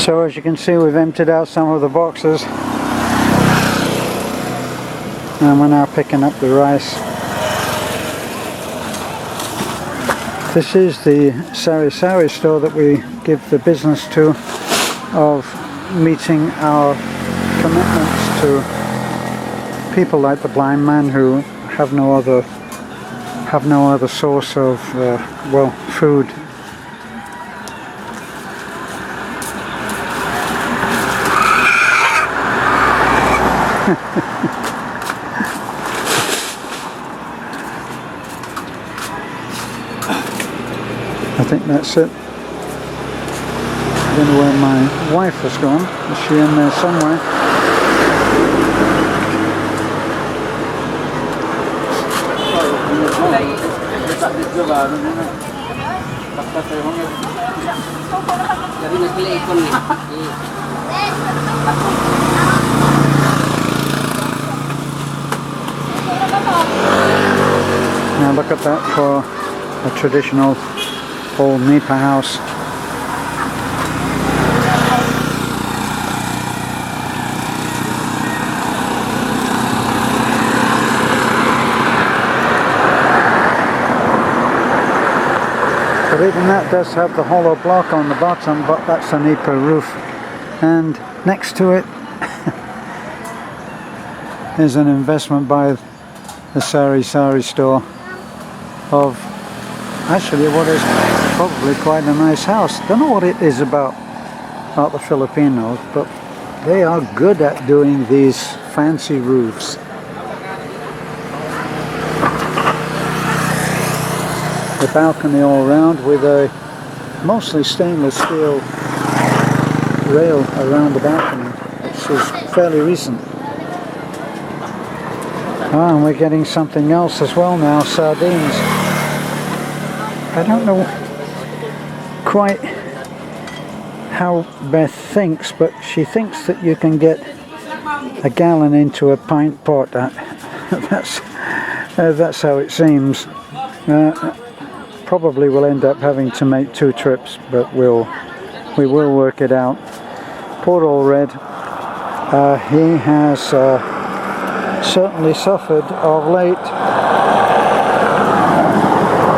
So as you can see, we've emptied out some of the boxes and we're now picking up the rice. This is the Sari Sari store that we give the business to, of meeting our commitments to people like the blind man who have no other source of well, food. I think that's it. I don't know where my wife has gone. Is she in there somewhere? Now look at that for a traditional old nipa house. But even that does have the hollow block on the bottom, but that's a nipa roof. And next to it is an investment by the Sari Sari store of actually what is probably quite a nice house. Don't know what it is about the Filipinos, but they are good at doing these fancy roofs. The balcony all around with a mostly stainless steel rail around the balcony, which is fairly recent. Ah, and we're getting something else as well now, sardines. I don't know quite how Beth thinks, but she thinks that you can get a gallon into a pint pot. That's how it seems. Probably we'll end up having to make 2 trips, but we will work it out. Poor old Red. He has certainly suffered of late.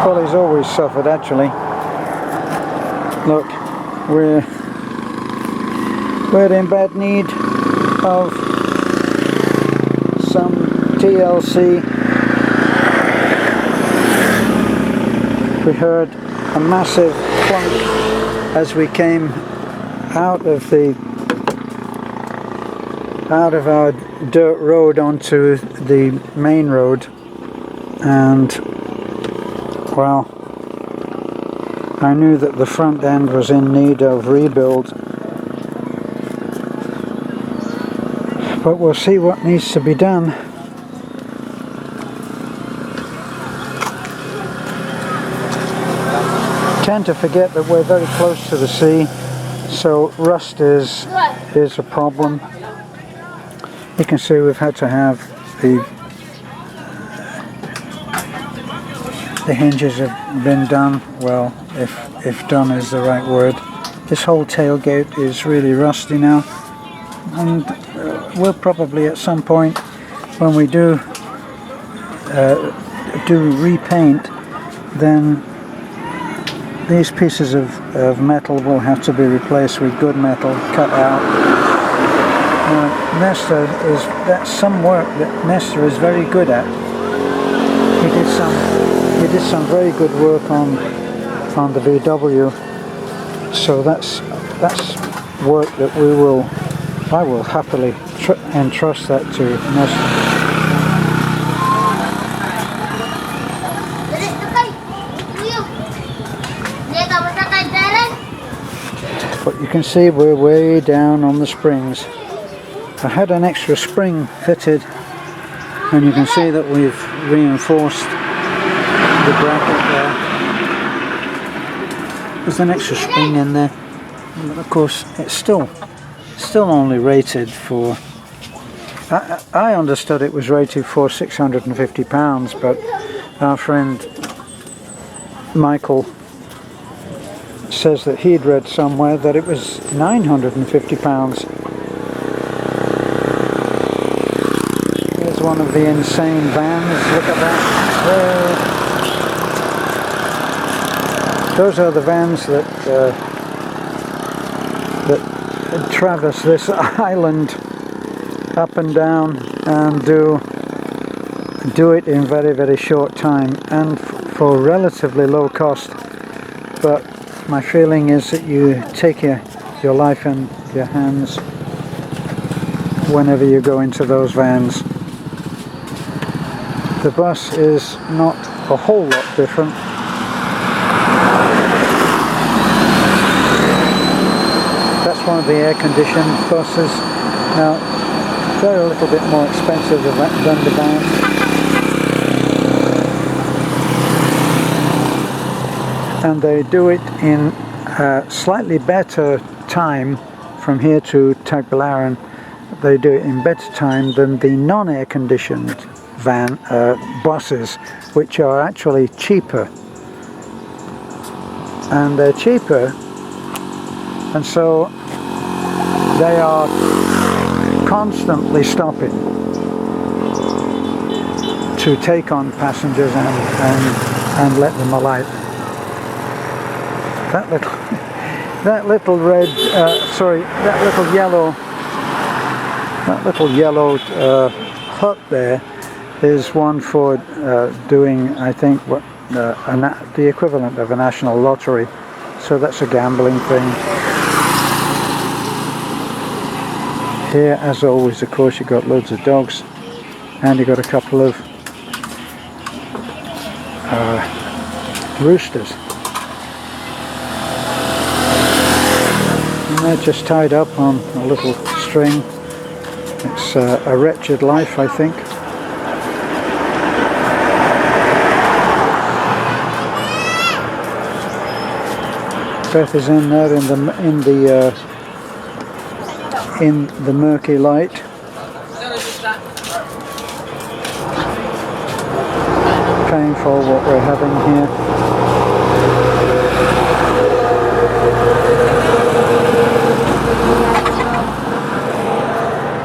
Well, he's always suffered actually. Look, we're in bad need of some TLC. We heard a massive clunk as we came out of our dirt road onto the main road, and well, I knew that the front end was in need of rebuild, but we'll see what needs to be done. Tend to forget that we're very close to the sea, so rust is a problem. You can see we've had to have the hinges have been done. Well, if done is the right word. This whole tailgate is really rusty now, and we'll probably at some point when we do repaint, then these pieces of metal will have to be replaced with good metal, cut out. That's some work that Nesta is very good at. He did some very good work on the VW, so that's work that I will happily entrust that to Nesta. But you can see we're way down on the springs. I had an extra spring fitted, and you can see that we've reinforced the bracket there. There's an extra spring in there, but of course it's still only rated for, I understood it was rated for £650, but our friend Michael says that he'd read somewhere that it was £950. Here's one of the insane vans. Look at that there. Those are the vans that traverse this island up and down and do it in very, very short time and for relatively low cost. But my feeling is that you take your life in your hands whenever you go into those vans. The bus is not a whole lot different. That's one of the air-conditioned buses. Now, they're a little bit more expensive than the van. And they do it in a slightly better time from here to Tagbilaran. They do it in better time than the non-air-conditioned buses, which are actually cheaper. And they're cheaper, and so they are constantly stopping to take on passengers and let them alight. That little yellow hut there is one for doing, I think, what the equivalent of a national lottery. So that's a gambling thing. Here, as always, of course, you've got loads of dogs, and you've got a couple of roosters. And they're just tied up on a little string. It's a wretched life, I think. Beth is in there in the murky light. Painful what we're having here.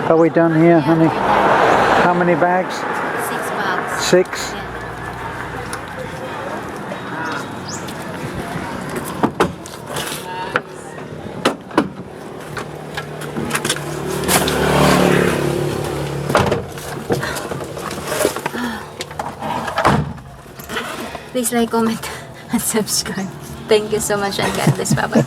Are we done here, honey? How many bags? 6 bags. 6? Yeah. Please like, comment, and subscribe. Thank you so much, and God bless. Bye-bye.